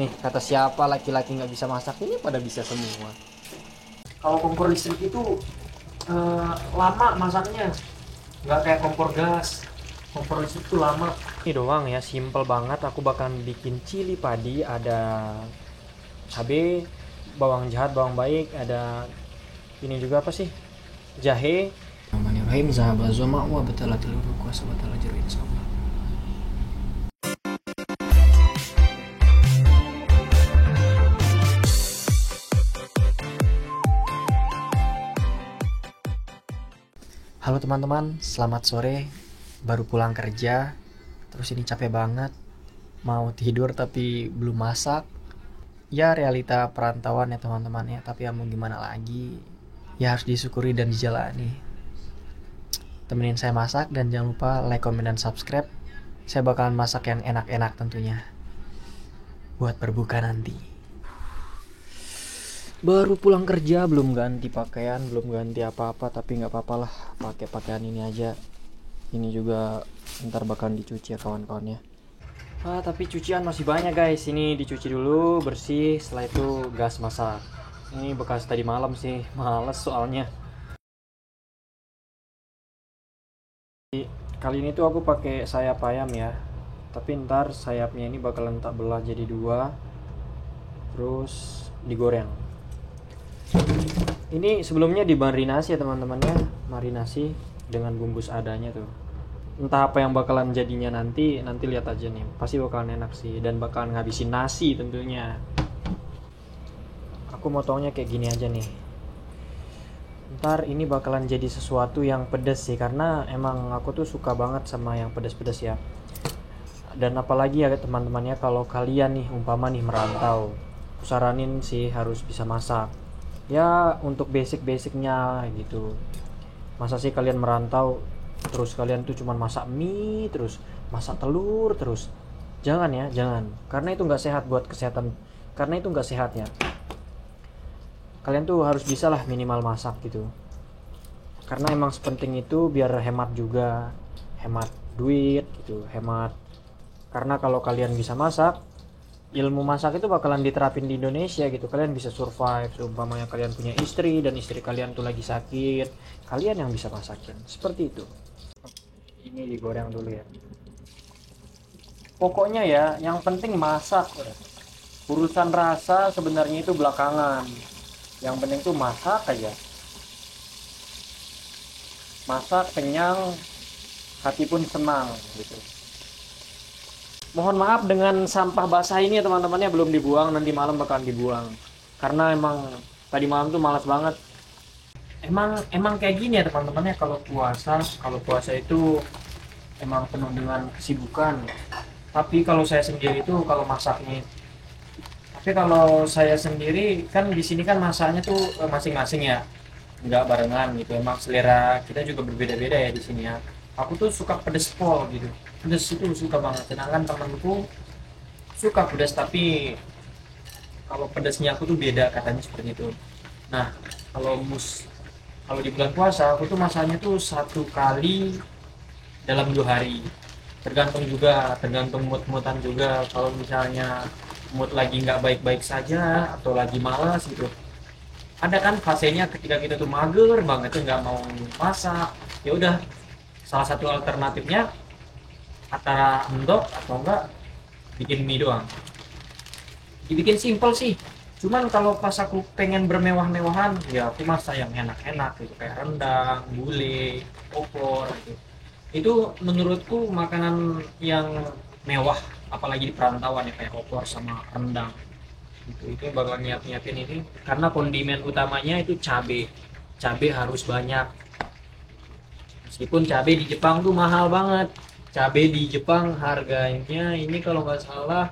Nih, kata siapa laki-laki nggak bisa masak? Ini pada bisa semua. Kalau kompor listrik itu lama masaknya, nggak kayak kompor gas. Kompor listrik itu lama. Ini doang ya, simple banget. Aku bakalan bikin cili padi, ada cabai, bawang jahat, bawang baik, ada ini juga apa sih? Jahe. Bismillahirrahmanirrahim. Zahaba zoma wa batala teluru kuasa batala jeru insyaallah. Halo teman-teman, selamat sore. Baru pulang kerja, terus ini capek banget. Mau tidur tapi belum masak. Ya realita perantauan ya teman-teman ya, tapi ya mau gimana lagi. Ya harus disyukuri dan dijalani. Temenin saya masak dan jangan lupa like, comment, dan subscribe. Saya bakalan masak yang enak-enak tentunya. Buat berbuka nanti. Baru pulang kerja, belum ganti pakaian, belum ganti apa-apa, tapi nggak apa-apa lah, pakai pakaian ini aja. Ini juga ntar bakalan dicuci ya kawan-kawannya. Tapi cucian masih banyak guys. Ini dicuci dulu bersih, setelah itu gas masak. Ini bekas tadi malam sih, males soalnya. Kali ini tuh aku pakai sayap ayam ya. Tapi ntar sayapnya ini bakalan tak belah jadi dua, terus digoreng. Ini sebelumnya dimarinasi ya teman-teman ya, marinasi dengan bumbu seadanya tuh. Entah apa yang bakalan jadinya nanti lihat aja nih. Pasti bakalan enak sih dan bakalan ngabisin nasi tentunya. Aku motongnya kayak gini aja nih. Ntar ini bakalan jadi sesuatu yang pedas sih, karena emang aku tuh suka banget sama yang pedas-pedas ya. Dan apalagi ya teman-temannya, kalau kalian nih umpama nih merantau, aku saranin sih harus bisa masak. Ya untuk basic-basicnya gitu. Masa sih kalian merantau terus kalian tuh cuman masak mie terus, masak telur terus? Jangan ya, jangan. Karena itu nggak sehat buat kesehatan. Karena itu nggak sehat ya. Kalian tuh harus bisa lah minimal masak gitu. Karena emang sepenting itu biar hemat juga, hemat duit gitu, hemat. Karena kalau kalian bisa masak, ilmu masak itu bakalan diterapin di Indonesia gitu. Kalian bisa survive. Seumpamanya kalian punya istri dan istri kalian tuh lagi sakit, kalian yang bisa masakin. Seperti itu. Ini digoreng dulu ya. Pokoknya ya, yang penting masak. Urusan rasa sebenarnya itu belakangan. Yang penting tuh masak aja. Masak kenyang, hati pun senang gitu. Mohon maaf dengan sampah basah ini ya teman-temannya, belum dibuang, nanti malam bakalan dibuang. Karena emang tadi malam tuh malas banget. Emang kayak gini ya teman-temannya, kalau puasa itu emang penuh dengan kesibukan. Tapi kalau saya sendiri tuh kalau masaknya, tapi kalau saya sendiri kan di sini kan masaknya tuh masing-masing ya, nggak barengan gitu. Emang selera kita juga berbeda-beda ya di sini ya. Aku tuh suka pedes pol gitu, pedes itu suka banget. Sedangkan temanku suka pedas tapi kalau pedasnya aku tuh beda katanya seperti itu. Nah kalau di bulan puasa aku tuh masaknya tuh 1 kali dalam 2 hari. Tergantung mood-moodan juga. Kalau misalnya mood lagi nggak baik-baik saja atau lagi malas gitu, ada kan fasenya ketika kita tuh mager banget tuh nggak mau masak. Ya udah, salah satu alternatifnya antara endok atau enggak bikin mie doang. Dibikin simple sih, cuman kalau pas aku pengen bermewah-mewahan ya aku masak yang enak-enak gitu, kayak rendang, gulai, opor gitu. Itu menurutku makanan yang mewah, apalagi di perantauan ya, kayak opor sama rendang. Itu bakal nyiapin ini karena kondimen utamanya itu cabe. Cabe harus banyak. Meskipun cabe di Jepang tuh mahal banget. Cabe di Jepang harganya ini kalau nggak salah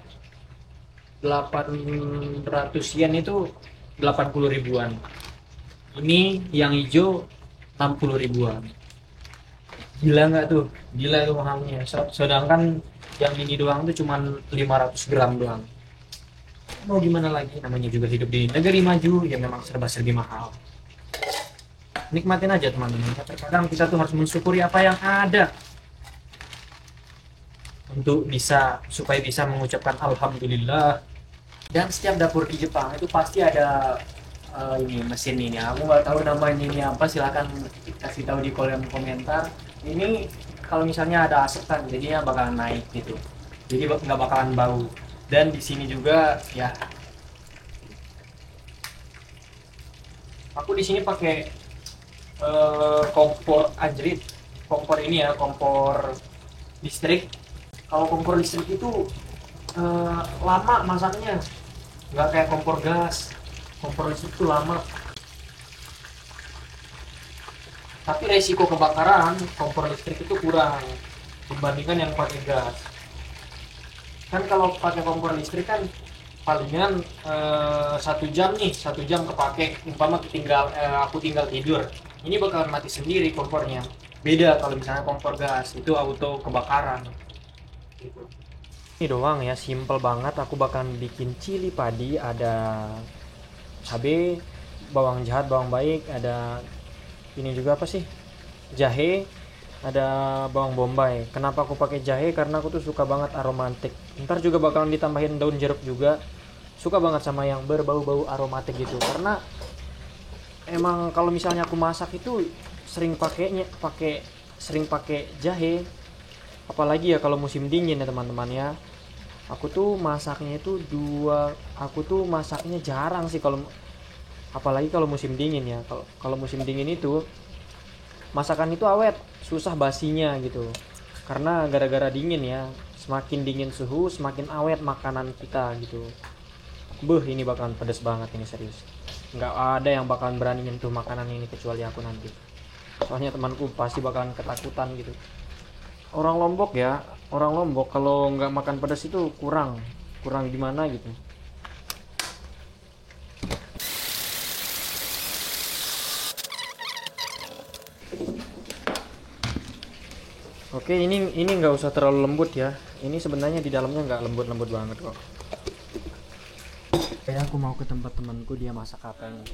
800 yen itu 80 ribuan. Ini yang hijau 60 ribuan. Gila nggak tuh? Gila itu mahalnya. Sedangkan yang ini doang tuh cuman 500 gram doang. Mau gimana lagi, namanya juga hidup di negeri maju ya, memang serba-serbi mahal. Nikmatin aja teman-teman. Terkadang kita tuh harus mensyukuri apa yang ada untuk supaya bisa mengucapkan alhamdulillah. Dan setiap dapur di Jepang itu pasti ada ini mesin ini. Aku nggak tahu namanya ini apa. Silahkan kasih tahu di kolom komentar. Ini kalau misalnya ada asap kan, jadinya bakalan naik gitu. Jadi nggak bakalan bau. Dan di sini juga ya, aku di sini pakai kompor anjrit. Kompor ini ya, kompor listrik. Kalau kompor listrik itu lama masaknya, nggak kayak kompor gas. Kompor listrik itu lama, tapi resiko kebakaran kompor listrik itu kurang dibandingkan yang pakai gas. Kan kalau pakai kompor listrik kan palingan 1 jam nih, 1 jam kepake, umpama aku tinggal tidur, ini bakal mati sendiri kompornya. Beda kalau misalnya kompor gas itu auto kebakaran gitu. Ini doang ya, simple banget. Aku bakalan bikin cili padi, ada cabai, bawang jahat, bawang baik, ada ini juga apa sih, jahe, ada bawang bombay. Kenapa aku pakai jahe? Karena aku tuh suka banget aromatik. Ntar juga bakalan ditambahin daun jeruk juga. Suka banget sama yang berbau-bau aromatik gitu. Karena emang kalau misalnya aku masak itu sering pakai jahe. Apalagi ya kalau musim dingin ya teman-teman ya. Aku tuh masaknya jarang sih, kalau apalagi kalau musim dingin ya. Kalau musim dingin itu masakan itu awet, susah basinya gitu. Karena gara-gara dingin ya, semakin dingin suhu semakin awet makanan kita gitu. Ini bakalan pedes banget ini, serius. Nggak ada yang bakalan berani nyentuh makanan ini kecuali aku nanti. Soalnya temanku pasti bakalan ketakutan gitu. Orang Lombok kalau nggak makan pedas itu kurang gimana gitu. Oke, ini nggak usah terlalu lembut ya. Ini sebenarnya di dalamnya nggak lembut banget kok. Kayak aku mau ke tempat temanku, dia masak apa nih?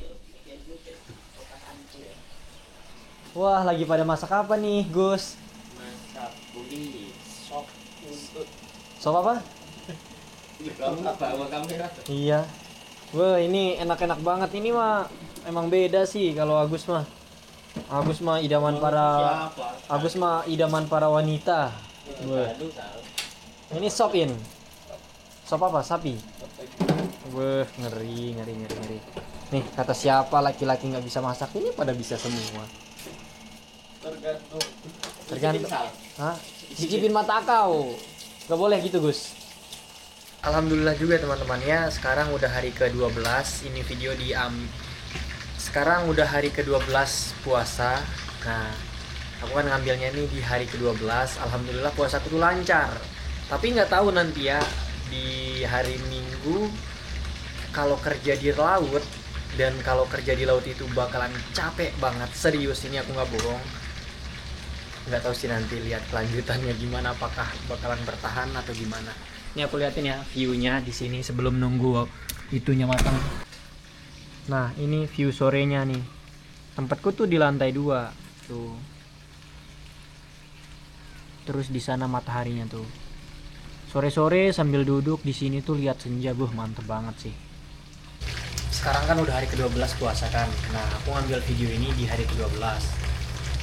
Wah, lagi pada masak apa nih, Gus? Masak buli sop untuk Sop apa? bawa kamera. Iya. Wah, ini enak-enak banget. Ini mah emang beda sih kalau Agus mah. Agus mah idaman para wanita. Wah. Ini sopin. Sop apa? Sapi. Wah, ngeri. Nih, kata siapa laki-laki nggak bisa masak? Ini pada bisa semua. Tergantung. Hah? Cicipin mata kau. Gak boleh gitu, Gus. Alhamdulillah juga teman-teman ya. Sekarang udah hari ke-12. Ini video sekarang udah hari ke-12 puasa. Nah, aku kan ngambilnya nih di hari ke-12. Alhamdulillah puasaku tuh lancar. Tapi nggak tahu nanti ya di hari Minggu kalau kerja di laut, dan kalau kerja di laut itu bakalan capek banget. Serius, ini aku nggak bohong. Nggak tahu sih, nanti lihat kelanjutannya gimana, apakah bakalan bertahan atau gimana. Ini aku liatin ya view-nya di sini sebelum nunggu itunya matang. Nah, ini view sorenya nih. Tempatku tuh di lantai 2 tuh. Terus di sana mataharinya tuh. Sore-sore sambil duduk di sini tuh lihat senja, mantep banget sih. Sekarang kan udah hari ke-12 puasa kan. Nah, aku ngambil video ini di hari ke-12.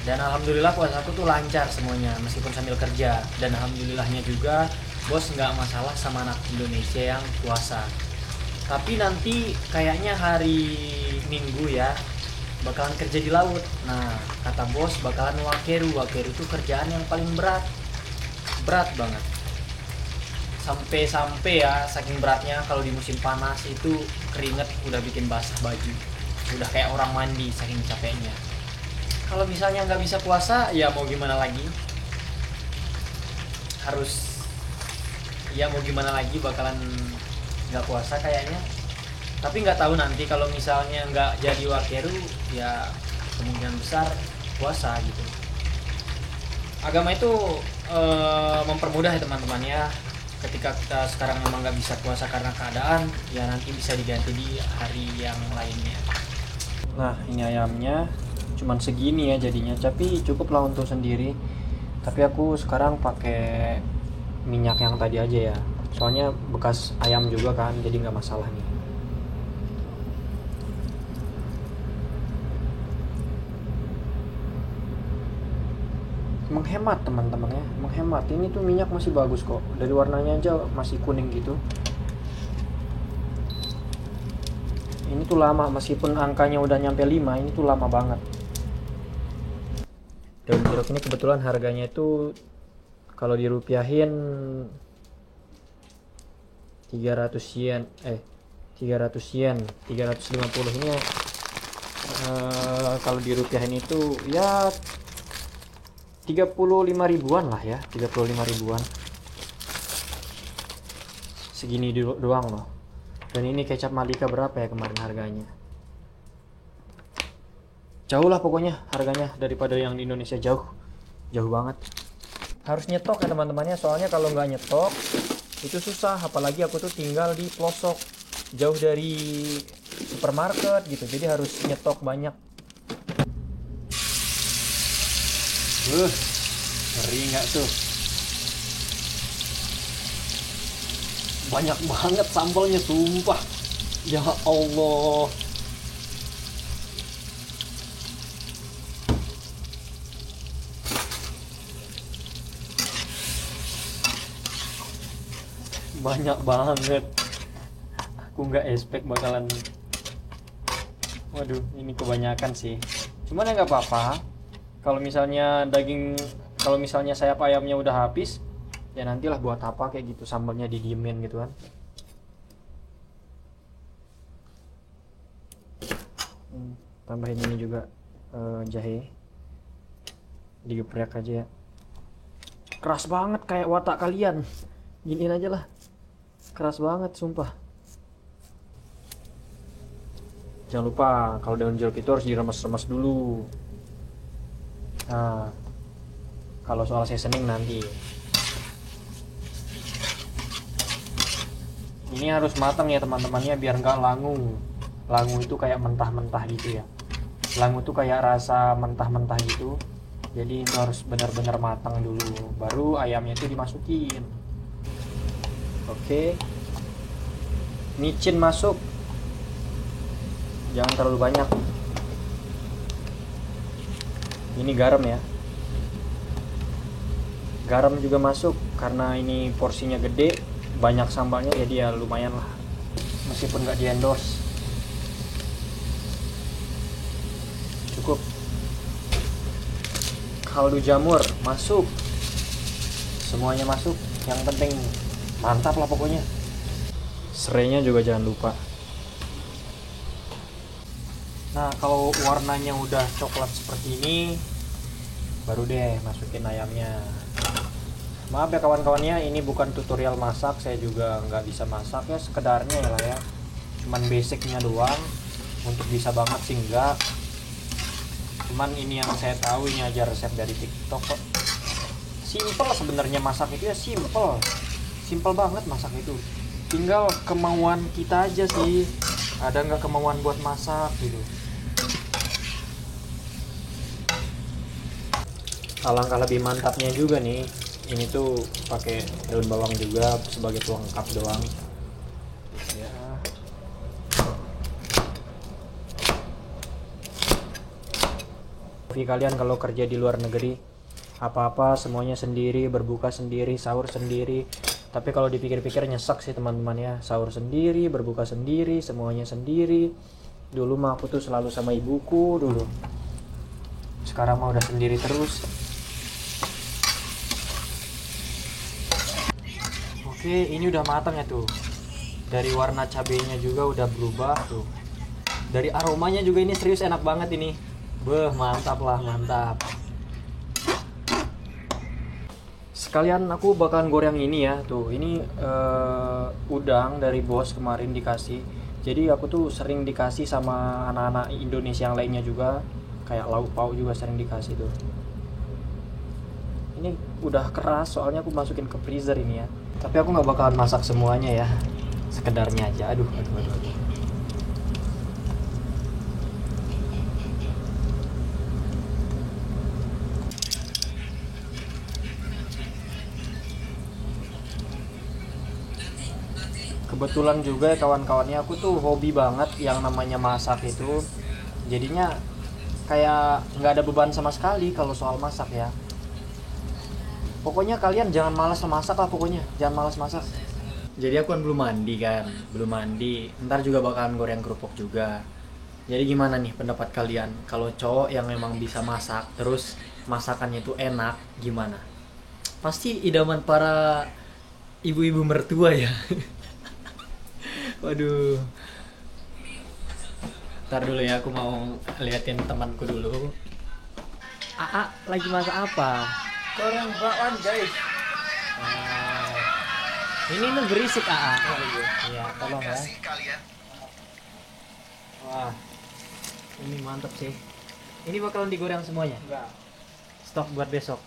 Dan alhamdulillah puasaku tuh lancar semuanya meskipun sambil kerja. Dan alhamdulillahnya juga bos nggak masalah sama anak Indonesia yang puasa. Tapi nanti kayaknya hari Minggu ya bakalan kerja di laut. Nah, kata bos bakalan wakeru itu kerjaan yang paling berat banget. Sampai ya, saking beratnya kalau di musim panas itu keringet udah bikin basah baju. Udah kayak orang mandi saking capeknya. Kalau misalnya nggak bisa puasa, ya mau gimana lagi? Mau gimana lagi, bakalan nggak puasa kayaknya. Tapi nggak tahu nanti kalau misalnya nggak jadi wakeru, ya kemungkinan besar puasa gitu. Agama itu mempermudah ya teman-teman ya. Ketika kita sekarang memang nggak bisa puasa karena keadaan, ya nanti bisa diganti di hari yang lainnya. Nah, ini ayamnya cuman segini ya jadinya, tapi cukup lah untuk sendiri. Tapi aku sekarang pakai minyak yang tadi aja ya, soalnya bekas ayam juga kan, jadi nggak masalah nih. Menghemat teman-teman ya, menghemat. Ini tuh minyak masih bagus kok, dari warnanya aja masih kuning gitu. Ini tuh lama, meskipun angkanya udah nyampe 5, ini tuh lama banget. Daun jeruk ini kebetulan harganya itu kalau dirupiahin 300 yen, 300 yen, 350 ini kalau dirupiahin itu ya 35 ribuan lah ya, 35 ribuan. Segini doang loh. Dan ini kecap Malika berapa ya kemarin harganya? Jauh lah pokoknya harganya daripada yang di Indonesia, jauh banget. Harus nyetok ya teman-temannya, soalnya kalau nggak nyetok itu susah. Apalagi aku tuh tinggal di pelosok, jauh dari supermarket gitu, jadi harus nyetok banyak. Ngeri nggak tuh? Banyak banget sambalnya, sumpah. Ya Allah. Banyak banget. Aku nggak expect bakalan. Waduh, ini kebanyakan sih. Cuman ya nggak apa-apa. Kalau misalnya sayap ayamnya udah habis, ya nantilah buat apa kayak gitu, sambalnya didiemin gitu kan. Tambahin ini juga jahe, digeprek aja ya. Keras banget kayak watak kalian, giniin aja lah. Keras banget sumpah. Jangan lupa kalau daun jeruk itu harus diremes-remes dulu. Nah, kalau soal seasoning nanti. Ini harus matang ya teman-temannya, biar nggak langu. Langu itu kayak mentah-mentah gitu ya. Langu itu kayak rasa mentah-mentah gitu. Jadi itu harus benar-benar matang dulu, baru ayamnya itu dimasukin. Oke. Micin masuk. Jangan terlalu banyak. Ini garam ya. Garam juga masuk karena ini porsinya gede, banyak sambalnya, jadi ya lumayan lah. Meskipun nggak di endorse. Cukup. Kaldu jamur masuk. Semuanya masuk. Yang penting mantap lah pokoknya. Serainya juga jangan lupa. Nah, kalau warnanya udah coklat seperti ini, baru deh masukin ayamnya. Maaf ya kawan-kawannya, ini bukan tutorial masak, saya juga nggak bisa masak ya, sekedarnya ya lah ya. Cuman basicnya doang, untuk bisa banget sih enggak. Cuman ini yang saya tahu, ini aja resep dari TikTok kok. Simple sebenarnya masak itu ya, simple banget masak itu. Tinggal kemauan kita aja sih, ada nggak kemauan buat masak gitu. Alangkah lebih mantapnya juga nih, ini tuh pakai daun bawang juga sebagai pelengkap doang ya. Kalian kalau kerja di luar negeri, apa-apa semuanya sendiri, berbuka sendiri, sahur sendiri. Tapi kalau dipikir-pikir nyesek sih teman-teman ya, sahur sendiri, berbuka sendiri, semuanya sendiri. Dulu mah aku tuh selalu sama ibuku dulu, sekarang mah udah sendiri terus. Oke, ini udah matang ya tuh. Dari warna cabenya juga udah berubah tuh. Dari aromanya juga ini serius enak banget ini. Beh, mantap lah, mantap. Sekalian aku bakalan goreng ini ya tuh. Ini udang dari bos kemarin dikasih. Jadi aku tuh sering dikasih sama anak-anak Indonesia yang lainnya juga. Kayak lauk pauk juga sering dikasih tuh. Ini udah keras soalnya aku masukin ke freezer ini ya. Tapi aku nggak bakalan masak semuanya ya, sekedarnya aja. Aduh. Kebetulan juga kawan-kawannya aku tuh hobi banget yang namanya masak itu. Jadinya kayak nggak ada beban sama sekali kalau soal masak ya. Pokoknya kalian jangan malas memasak lah pokoknya. Jangan malas masak. Jadi aku kan belum mandi kan. Belum mandi. Ntar juga bakalan goreng kerupuk juga. Jadi gimana nih pendapat kalian? Kalau cowok yang memang bisa masak, terus masakannya itu enak, gimana? Pasti idaman para ibu-ibu mertua ya. Waduh. Ntar dulu ya, aku mau liatin temanku dulu. Aa, lagi masak apa? Goreng bakwan guys. Ah, ini tuh berisik Aa. Iya, tolong ya. Wah, ini mantep sih. Ini bakalan digoreng semuanya. Enggak. Stok buat besok.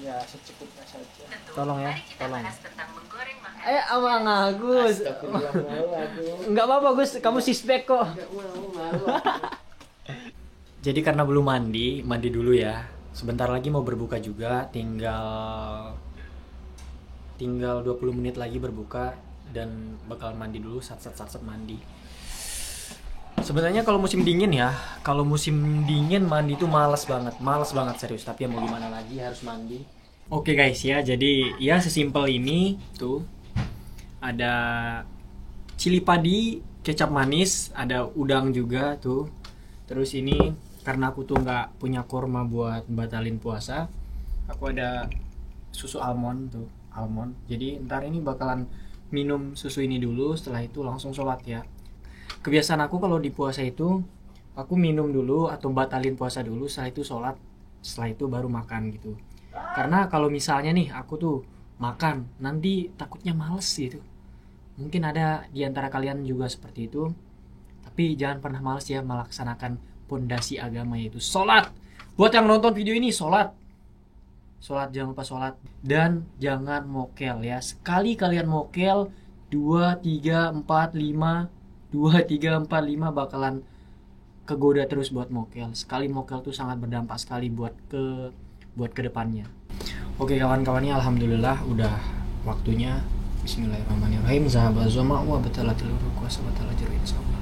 Ya secukupnya saja. Tolong ya, tolong. Tentang menggoreng makanan. Abang Agus. Enggak apa-apa Gus, kamu sispek kok. Jadi karena belum mandi, mandi dulu ya. Sebentar lagi mau berbuka juga, tinggal 20 menit lagi berbuka dan bakal mandi dulu, sat mandi. Sebenarnya kalau musim dingin ya, kalau musim dingin mandi itu malas banget serius. Tapi ya mau gimana lagi, harus mandi. Oke guys ya, jadi ya sesimpel ini tuh. Ada cili padi, kecap manis, ada udang juga tuh. Terus ini karena aku tuh nggak punya kurma buat batalin puasa, aku ada susu almond tuh, almond. Jadi ntar ini bakalan minum susu ini dulu, setelah itu langsung sholat ya. Kebiasaan aku kalau di puasa itu aku minum dulu atau batalin puasa dulu, setelah itu sholat, setelah itu baru makan gitu. Karena kalau misalnya nih aku tuh makan, nanti takutnya males gitu. Mungkin ada di antara kalian juga seperti itu. Tapi jangan pernah males ya melaksanakan pondasi agama, yaitu sholat. Buat yang nonton video ini, sholat. Sholat, jangan lupa sholat. Dan jangan mokel ya. Sekali kalian mokel 2, 3, 4, 5 bakalan kegoda terus buat mokel. Sekali mokel tuh sangat berdampak sekali buat ke depannya. Oke kawan-kawannya, alhamdulillah udah waktunya. Bismillahirrahmanirrahim. Zahaba zama wa batalatil kuasa batala jiru insyaallah.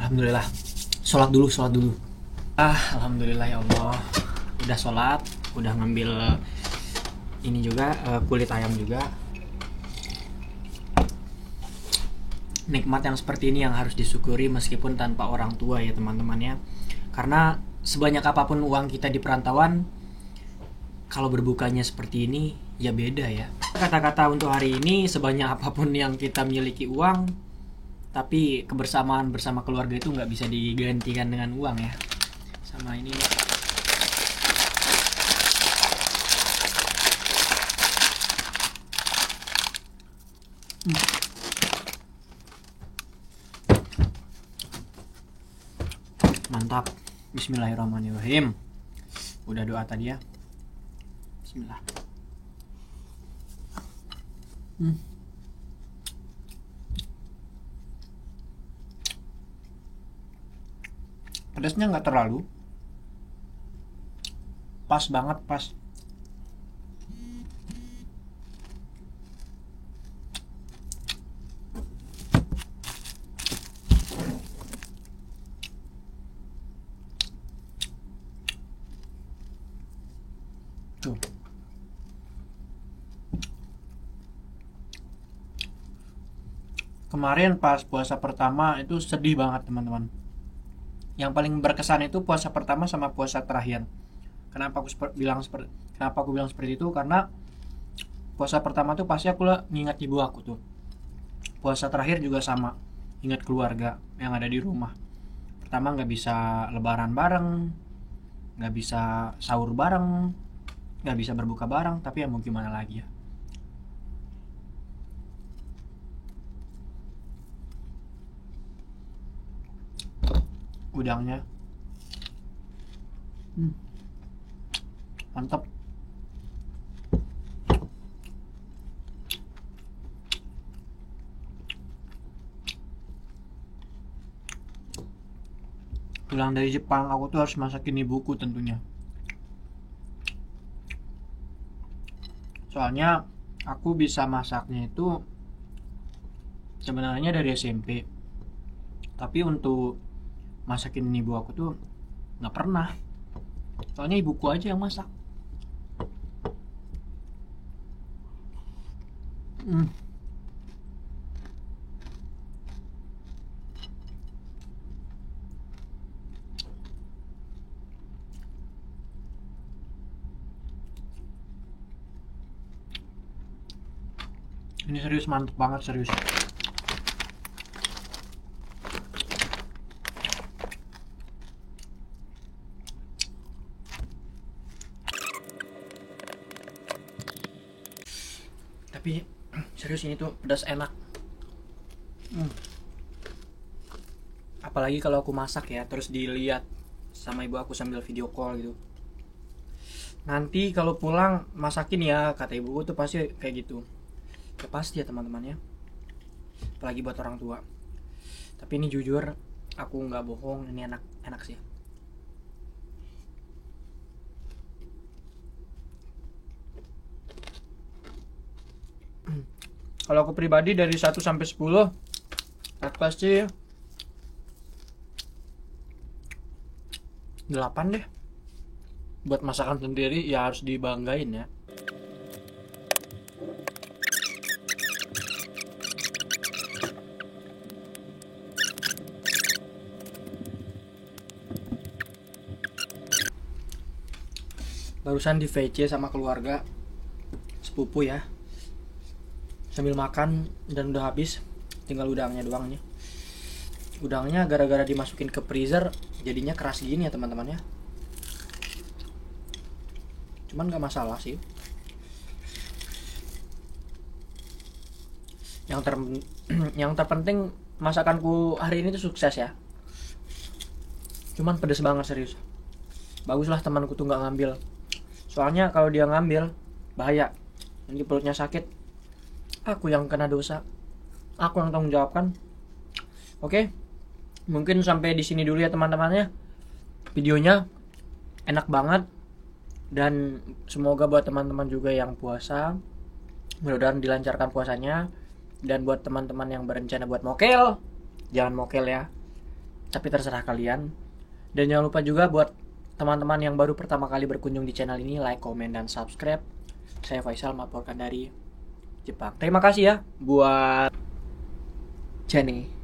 Alhamdulillah. Sholat dulu. Alhamdulillah ya Allah. Udah sholat, udah ngambil ini juga, kulit ayam juga. Nikmat yang seperti ini yang harus disyukuri meskipun tanpa orang tua ya teman-teman ya. Karena sebanyak apapun uang kita di perantauan, kalau berbukanya seperti ini ya beda ya. Kata-kata untuk hari ini, sebanyak apapun yang kita miliki uang, tapi kebersamaan bersama keluarga itu nggak bisa digantikan dengan uang ya. Sama ini mantap. Bismillahirrahmanirrahim. Udah doa tadi ya. Bismillah. Pedasnya nggak terlalu, pas banget, pas. Tuh. Kemarin pas puasa pertama itu sedih banget teman-teman. Yang paling berkesan itu puasa pertama sama puasa terakhir. Kenapa aku bilang seperti itu? Karena puasa pertama tuh pasti aku ngingat ibu aku tuh. Puasa terakhir juga sama, ingat keluarga yang ada di rumah. Pertama nggak bisa lebaran bareng, nggak bisa sahur bareng, nggak bisa berbuka bareng, tapi ya mau gimana lagi ya. Udangnya mantap. pulang dari Jepang aku tuh harus masakin ibuku tentunya. Soalnya aku bisa masaknya itu sebenarnya dari SMP. Tapi untuk masakin ibu aku tuh nggak pernah. Soalnya ibuku aja yang masak. Hmm. Ini serius, mantep banget, serius. Tapi serius ini tuh pedas enak. Apalagi kalau aku masak ya, terus dilihat sama ibu aku sambil video call gitu. Nanti kalau pulang masakin ya, kata ibuku tuh pasti kayak gitu. Ya pasti ya teman-teman ya. Apalagi buat orang tua. Tapi ini jujur, aku nggak bohong, ini enak sih. Kalau aku pribadi dari 1 sampai 10, aku pasti 8 deh. Buat masakan sendiri ya harus dibanggain ya. Barusan di VC sama keluarga sepupu ya, sambil makan dan udah habis, tinggal udangnya doang nih. Udangnya gara-gara dimasukin ke freezer jadinya keras gini ya teman-teman ya. Cuman gak masalah sih. Yang terpenting masakanku hari ini tuh sukses ya. Cuman pedes banget serius. Baguslah temanku tuh nggak ngambil. Soalnya kalau dia ngambil bahaya. Nanti perutnya sakit. Aku yang kena dosa. Aku yang tanggung jawabkan. Oke. Mungkin sampai di sini dulu ya teman-temannya. Videonya enak banget dan semoga buat teman-teman juga yang puasa mudah-mudahan dilancarkan puasanya. Dan buat teman-teman yang berencana buat mokel, jangan mokel ya. Tapi terserah kalian. Dan jangan lupa juga buat teman-teman yang baru pertama kali berkunjung di channel ini, like, komen, dan subscribe. Saya Faisal melaporkan dari Jepang. Terima kasih ya buat Jenny.